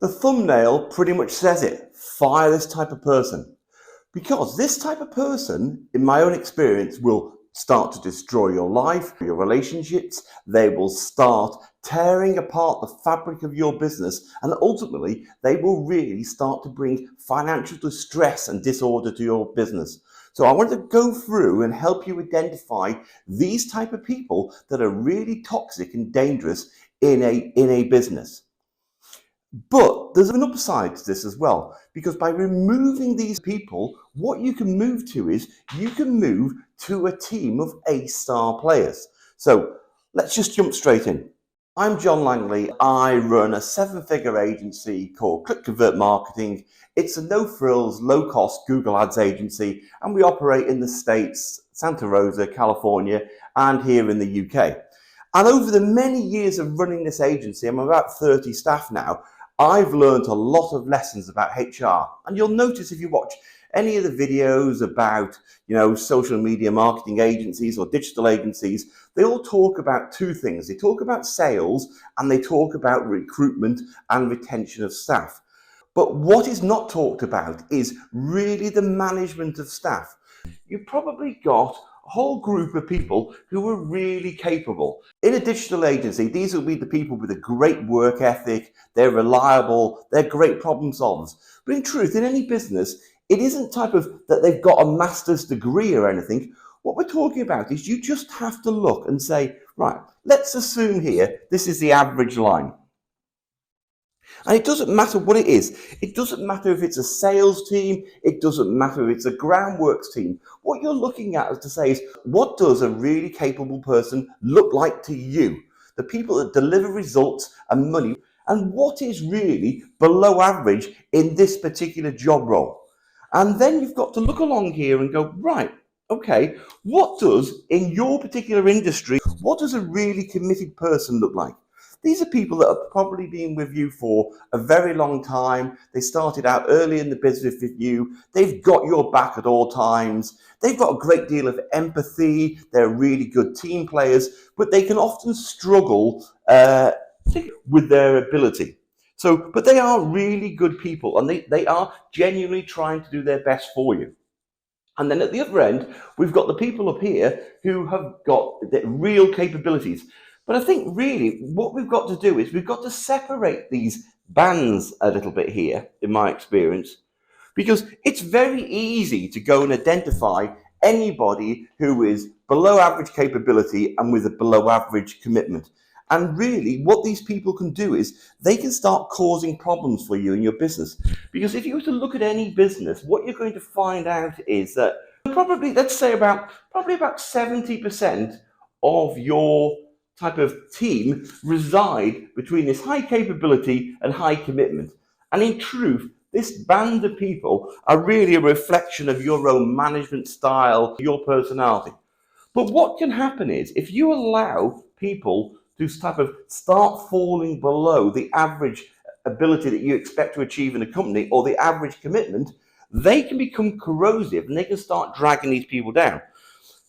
The thumbnail pretty much says it. Fire this type of person. Because this type of person, in my own experience, will start to destroy your life, your relationships. They will start tearing apart the fabric of your business, and ultimately they will really start to bring financial distress and disorder to your business. So I wanted to go through and help you identify these type of people that are really toxic and dangerous in a business. But there's an upside to this as well, because by removing these people, what you can move to is you can move to a team of A-star players. So let's just jump straight in. I'm John Langley. I run a 7-figure agency called Click Convert Marketing. It's a no-frills, low-cost Google Ads agency, and we operate in the States, Santa Rosa, California, and here in the UK. And over the many years of running this agency, I'm about 30 staff now, I've learned a lot of lessons about HR. And you'll notice if you watch any of the videos about, social media marketing agencies or digital agencies, they all talk about two things. They talk about sales and they talk about recruitment and retention of staff. But what is not talked about is really the management of staff. You've probably got a whole group of people who are really capable. In a digital agency, these will be the people with a great work ethic, they're reliable, they're great problem solvers. But in truth, in any business, it isn't type of that they've got a master's degree or anything. What we're talking about is you just have to look and say, right, let's assume here, this is the average line. And it doesn't matter what it is. It doesn't matter if it's a sales team. It doesn't matter if it's a groundworks team. What you're looking at is to say is, what does a really capable person look like to you? The people that deliver results and money. And what is really below average in this particular job role? And then you've got to look along here and go, right, okay, what does, in your particular industry, what does a really committed person look like? These are people that have probably been with you for a very long time. They started out early in the business with you. They've got your back at all times. They've got a great deal of empathy. They're really good team players, but they can often struggle with their ability. But they are really good people, and they are genuinely trying to do their best for you. And then at the other end, we've got the people up here who have got the real capabilities. But I think really what we've got to do is we've got to separate these bands a little bit here, in my experience, because it's very easy to go and identify anybody who is below average capability and with a below average commitment. And really what these people can do is they can start causing problems for you in your business. Because if you were to look at any business, what you're going to find out is that probably, let's say about 70% of your type of team reside between this high capability and high commitment. And in truth, this band of people are really a reflection of your own management style, your personality. But what can happen is if you allow people to type of start falling below the average ability that you expect to achieve in a company or the average commitment, they can become corrosive and they can start dragging these people down.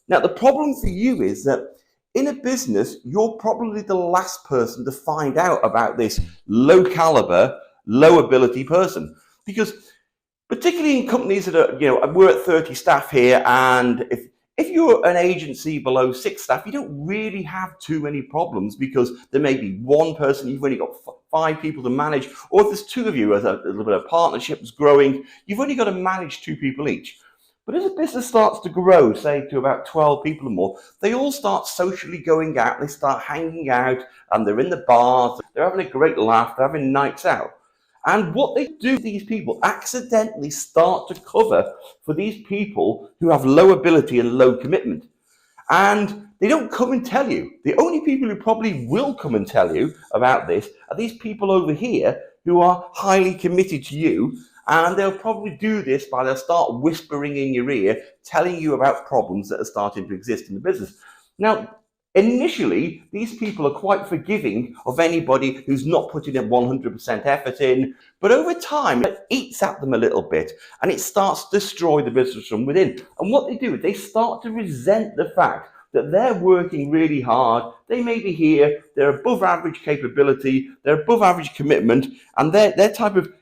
Now, the problem for you is that in a business, you're probably the last person to find out about this low caliber, low ability person. Because particularly in companies that are, we're at 30 staff here, and if you're an agency below 6 staff, you don't really have too many problems because there may be one person, you've only got 5 people to manage, or if there's 2 of you, as a little bit of partnership is growing, you've only got to manage 2 people each. But as a business starts to grow, say to about 12 people or more, they all start socially going out, they start hanging out, and they're in the bars, they're having a great laugh, they're having nights out. And what they do, these people accidentally start to cover for these people who have low ability and low commitment. And they don't come and tell you. The only people who probably will come and tell you about this are these people over here who are highly committed to you. And they'll probably do this by they'll start whispering in your ear, telling you about problems that are starting to exist in the business. Now, initially, these people are quite forgiving of anybody who's not putting a 100% effort in, but over time, it eats at them a little bit and it starts to destroy the business from within. And what they do is they start to resent the fact that they're working really hard. They may be here, they're above average capability, they're above average commitment, and they're type of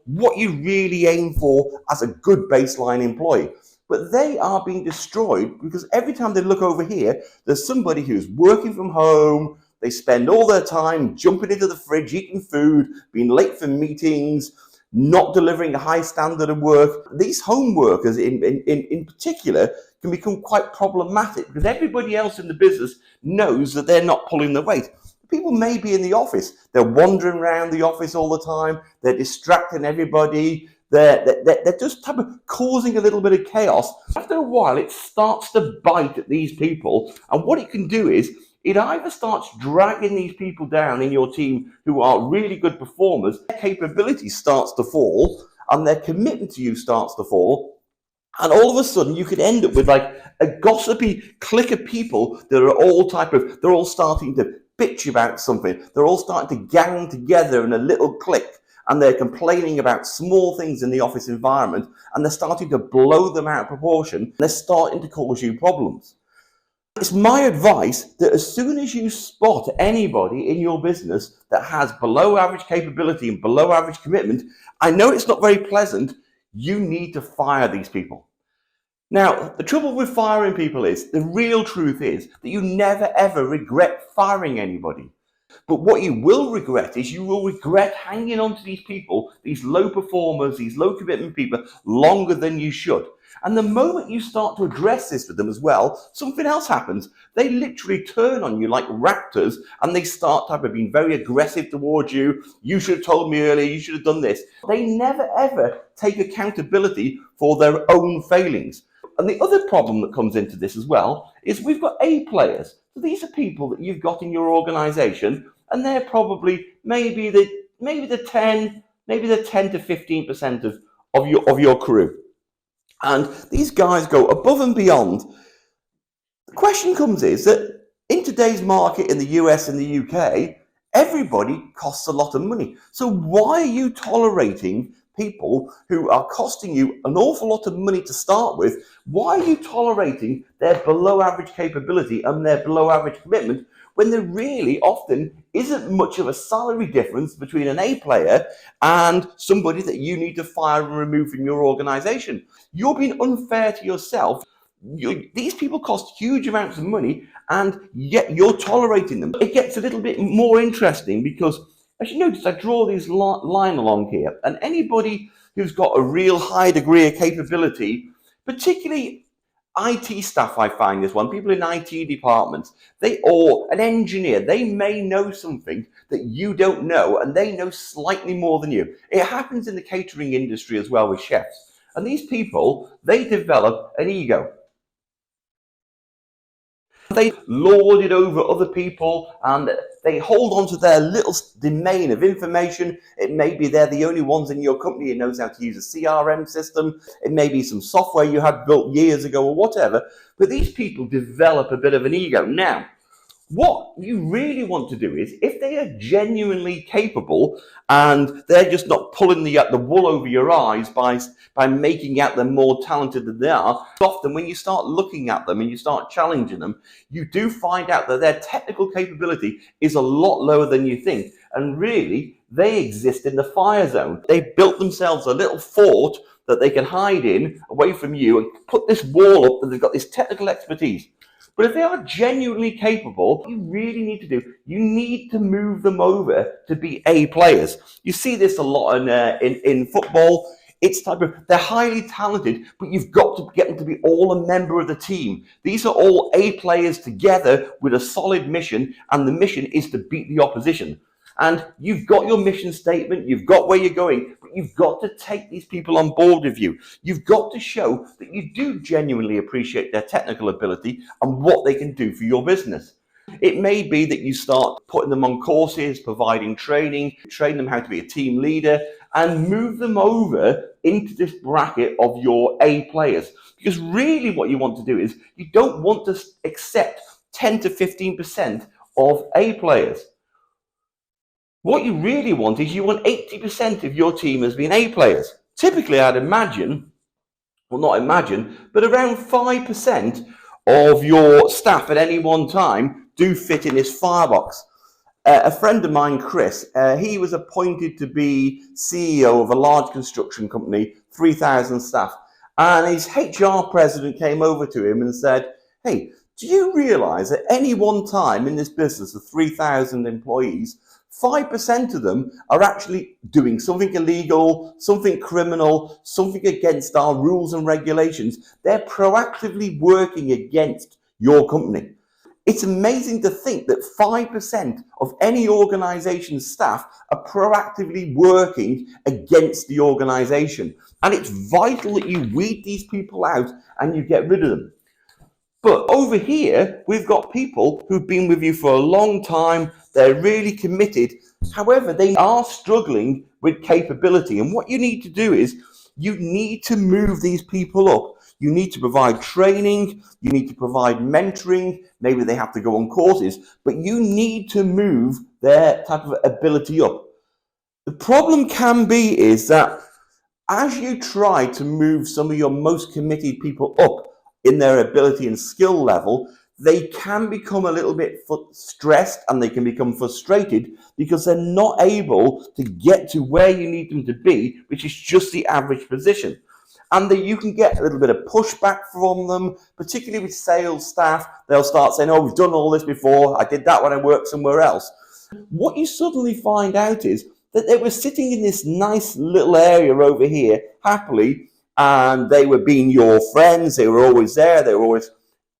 what you really aim for as a good baseline employee. But they are being destroyed because every time they look over here, there's somebody who's working from home. They spend all their time jumping into the fridge, eating food, being late for meetings, not delivering a high standard of work. These home workers in particular can become quite problematic because everybody else in the business knows that they're not pulling the weight. People may be in the office. They're wandering around the office all the time. They're distracting everybody. They're just type of causing a little bit of chaos. After a while, it starts to bite at these people. And what it can do is it either starts dragging these people down in your team who are really good performers, their capability starts to fall, and their commitment to you starts to fall. And all of a sudden, you could end up with like a gossipy clique of people that are they're all starting to bitch about something. They're all starting to gang together in a little clique, and they're complaining about small things in the office environment, and they're starting to blow them out of proportion. They're starting to cause you problems. It's my advice that as soon as you spot anybody in your business that has below average capability and below average commitment, I know it's not very pleasant, you need to fire these people. Now, the trouble with firing people is, the real truth is that you never ever regret firing anybody. But what you will regret is you will regret hanging on to these people, these low performers, these low commitment people, longer than you should. And the moment you start to address this with them as well, something else happens. They literally turn on you like raptors, and they start type of being very aggressive towards you. You should have told me earlier, you should have done this. They never ever take accountability for their own failings. And the other problem that comes into this as well is we've got A players. So these are people that you've got in your organization, and they're probably maybe the 10 to 15% of your crew. And these guys go above and beyond. The question comes is that in today's market in the US and the UK, everybody costs a lot of money. So why are you tolerating people who are costing you an awful lot of money to start with? Why are you tolerating their below average capability and their below average commitment when there really often isn't much of a salary difference between an A player and somebody that you need to fire and remove from your organization? You're being unfair to yourself. These people cost huge amounts of money, and yet you're tolerating them. It gets a little bit more interesting because, as you notice, I draw this line along here, and anybody who's got a real high degree of capability, particularly IT staff, I find this one, people in IT departments, or an engineer, they may know something that you don't know, and they know slightly more than you. It happens in the catering industry as well with chefs. And these people, they develop an ego. They lord it over other people, and they hold on to their little domain of information. It may be they're the only ones in your company who knows how to use a CRM system. It may be some software you had built years ago or whatever. But these people develop a bit of an ego. Now, what you really want to do is, if they are genuinely capable and they're just not pulling the wool over your eyes by making out them more talented than they are, often when you start looking at them and you start challenging them, you do find out that their technical capability is a lot lower than you think. And really, they exist in the fire zone. They built themselves a little fort that they can hide in away from you and put this wall up, and they've got this technical expertise. But if they are genuinely capable, what you really need to do, you need to move them over to be A players. You see this a lot in football. It's they're highly talented, but you've got to get them to be all a member of the team. These are all A players together with a solid mission, and the mission is to beat the opposition. And you've got your mission statement, you've got where you're going, but you've got to take these people on board with you. You've got to show that you do genuinely appreciate their technical ability and what they can do for your business. It may be that you start putting them on courses, providing training, train them how to be a team leader, and move them over into this bracket of your A players. Because really what you want to do is, you don't want to accept 10 to 15% of A players. What you really want is you want 80% of your team as being A players. Typically, I'd imagine, well, not imagine, but around 5% of your staff at any one time do fit in this firebox. A friend of mine, Chris, he was appointed to be CEO of a large construction company, 3,000 staff. And his HR president came over to him and said, hey, do you realize at any one time in this business of 3,000 employees, 5% of them are actually doing something illegal, something criminal, something against our rules and regulations. They're proactively working against your company. It's amazing to think that 5% of any organization's staff are proactively working against the organization. And it's vital that you weed these people out and you get rid of them. But over here, we've got people who've been with you for a long time. They're really committed. However, they are struggling with capability. And what you need to do is you need to move these people up. You need to provide training. You need to provide mentoring. Maybe they have to go on courses, but you need to move their type of ability up. The problem can be is that as you try to move some of your most committed people up in their ability and skill level, they can become a little bit stressed and they can become frustrated because they're not able to get to where you need them to be, which is just the average position. And that you can get a little bit of pushback from them, particularly with sales staff. They'll start saying, oh, we've done all this before. I did that when I worked somewhere else. What you suddenly find out is that they were sitting in this nice little area over here happily, and they were being your friends. They were always there. They were always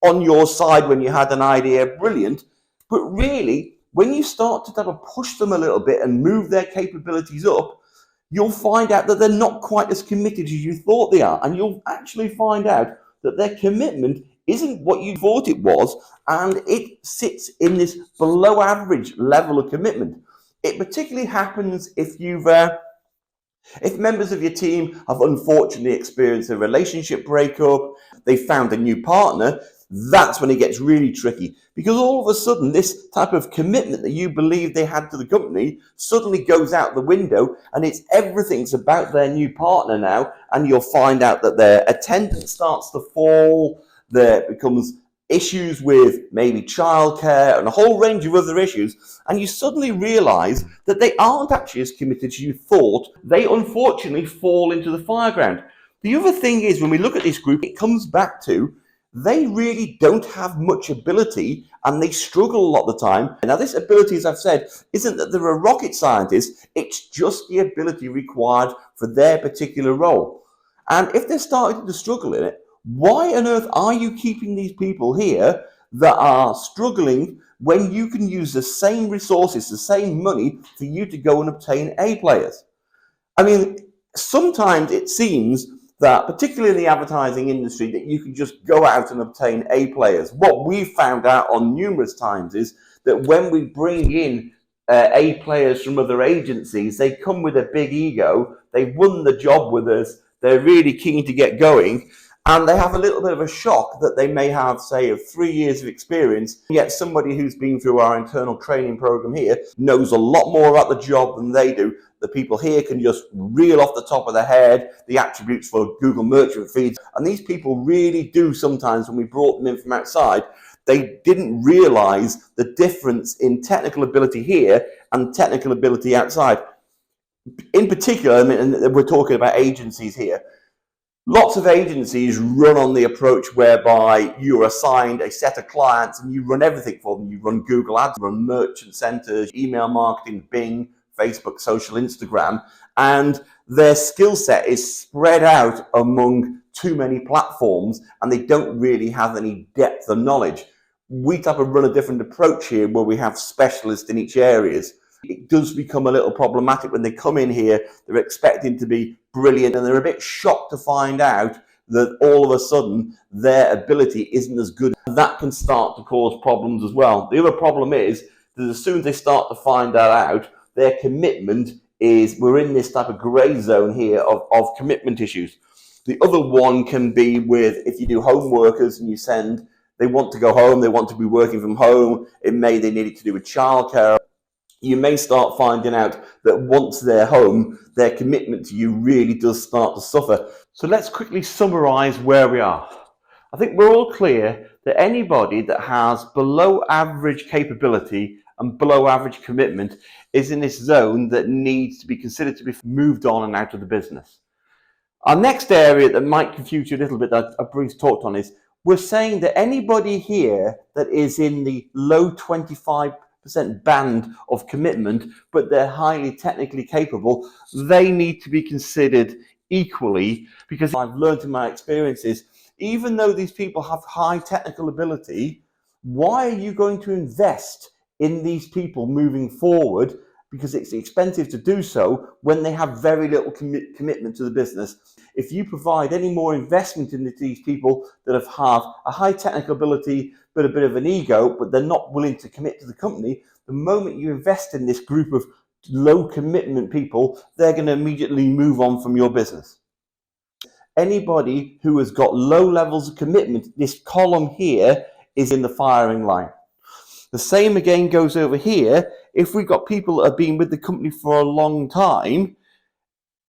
on your side when you had an idea. Brilliant. But really, when you start to kind of push them a little bit and move their capabilities up, you'll find out that they're not quite as committed as you thought they are. And you'll actually find out that their commitment isn't what you thought it was, and it sits in this below average level of commitment. It particularly happens if if members of your team have unfortunately experienced a relationship breakup, they found a new partner. That's when it gets really tricky, because all of a sudden this type of commitment that you believe they had to the company suddenly goes out the window, and everything's about their new partner now. And you'll find out that their attendance starts to fall. There becomes issues with maybe childcare and a whole range of other issues, and you suddenly realize that they aren't actually as committed as you thought. They unfortunately fall into the fireground. The other thing is, when we look at this group, it comes back to they really don't have much ability and they struggle a lot of the time. Now, this ability, as I've said, isn't that they're a rocket scientist, it's just the ability required for their particular role. And if they're starting to struggle in it, why on earth are you keeping these people here that are struggling when you can use the same resources, the same money for you to go and obtain A players? I mean, sometimes it seems that, particularly in the advertising industry, that you can just go out and obtain A players. What we've found out on numerous times is that when we bring in A players from other agencies, they come with a big ego. They've won the job with us. They're really keen to get going. And they have a little bit of a shock that they may have, say, of 3 years of experience, yet somebody who's been through our internal training program here knows a lot more about the job than they do. The people here can just reel off the top of their head the attributes for Google merchant feeds. And these people really do sometimes, when we brought them in from outside, they didn't realize the difference in technical ability here and technical ability outside. In particular, I mean, we're talking about agencies here. Lots of agencies run on the approach whereby you're assigned a set of clients and you run everything for them. You run Google Ads, you run merchant centers, email marketing, Bing, Facebook, social, Instagram, and their skill set is spread out among too many platforms and they don't really have any depth of knowledge. We type of run a different approach here where we have specialists in each areas. It does become a little problematic when they come in here. They're expecting to be brilliant and they're a bit shocked to find out that all of a sudden their ability isn't as good. That can start to cause problems as well. The other problem is that as soon as they start to find that out, their commitment is, we're in this type of grey zone here of commitment issues. The other one can be with, if you do home workers and you send, they want to go home, they want to be working from home, they need it to do with childcare. You may start finding out that once they're home, their commitment to you really does start to suffer. So let's quickly summarize where we are. I think we're all clear that anybody that has below average capability and below average commitment is in this zone that needs to be considered to be moved on and out of the business. Our next area that might confuse you a little bit that I've briefly talked on is we're saying that anybody here that is in the low 25% band of commitment, but they're highly technically capable, they need to be considered equally, because I've learned in my experiences, even though these people have high technical ability, why are you going to invest in these people moving forward? Because it's expensive to do so when they have very little commitment to the business. If you provide any more investment in these people that have a high technical ability but a bit of an ego, but they're not willing to commit to the company, the moment you invest in this group of low commitment people, they're going to immediately move on from your business. Anybody who has got low levels of commitment, this column here is in the firing line. The same again goes over here. If we've got people that have been with the company for a long time,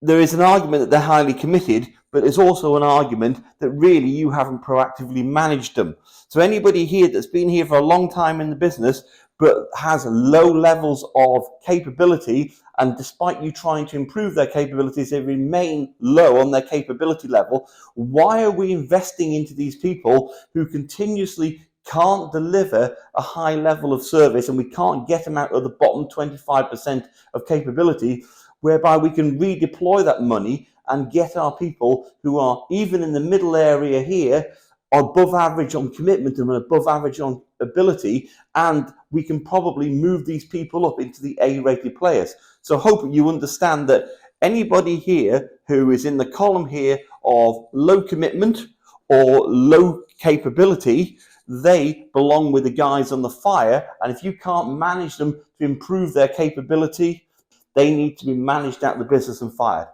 there is an argument that they're highly committed, but there's also an argument that really you haven't proactively managed them. So anybody here that's been here for a long time in the business, but has low levels of capability, and despite you trying to improve their capabilities, they remain low on their capability level. Why are we investing into these people who continuously can't deliver a high level of service, and we can't get them out of the bottom 25% of capability, whereby we can redeploy that money and get our people who are even in the middle area here, are above average on commitment and above average on ability, and we can probably move these people up into the A-rated players. So I hope you understand that anybody here who is in the column here of low commitment or low capability, they belong with the guys on the fire, and if you can't manage them to improve their capability, they need to be managed out of the business and fired.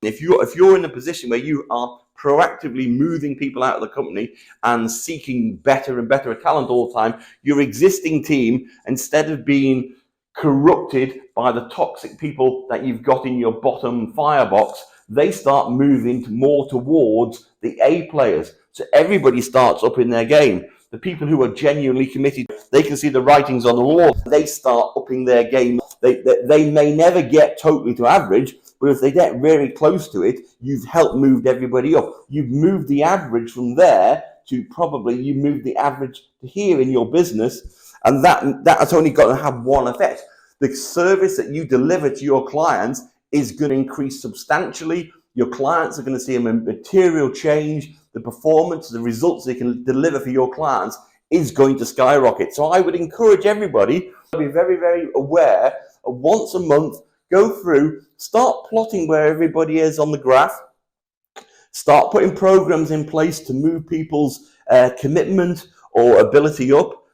If you're in a position where you are proactively moving people out of the company and seeking better and better talent all the time, your existing team, instead of being corrupted by the toxic people that you've got in your bottom firebox, they start moving more towards the A players. So everybody starts up in their game. The people who are genuinely committed, they can see the writings on the wall. They start upping their game. They may never get totally to average, but if they get very close to it, you've helped move everybody up. You've moved the average from there to probably you moved the average to here in your business, and that's only got to have one effect. The service that you deliver to your clients is going to increase substantially. Your clients are going to see a material change. The performance, the results they can deliver for your clients is going to skyrocket. So I would encourage everybody to be very, very aware of once a month, go through, start plotting where everybody is on the graph, start putting programs in place to move people's commitment or ability up.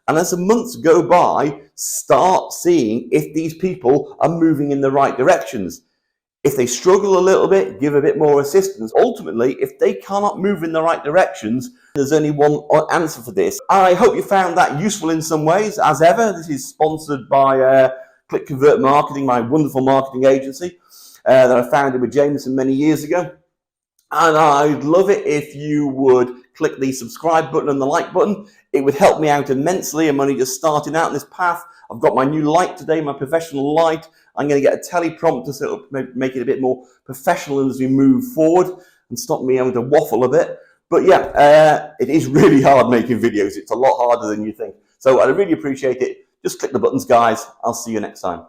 And as the months go by, start seeing if these people are moving in the right directions. If they struggle a little bit, give a bit more assistance. Ultimately, if they cannot move in the right directions, there's only one answer for this. I hope you found that useful in some ways. As ever, this is sponsored by Click Convert Marketing, my wonderful marketing agency that I founded with Jameson many years ago. And I'd love it if you would click the subscribe button and the like button. It would help me out immensely. I'm only just starting out in this path. I've got my new light today, my professional light. I'm going to get a teleprompter so it'll make it a bit more professional as we move forward and stop me having to waffle a bit. But yeah, it is really hard making videos. It's a lot harder than you think. So I really appreciate it. Just click the buttons, guys. I'll see you next time.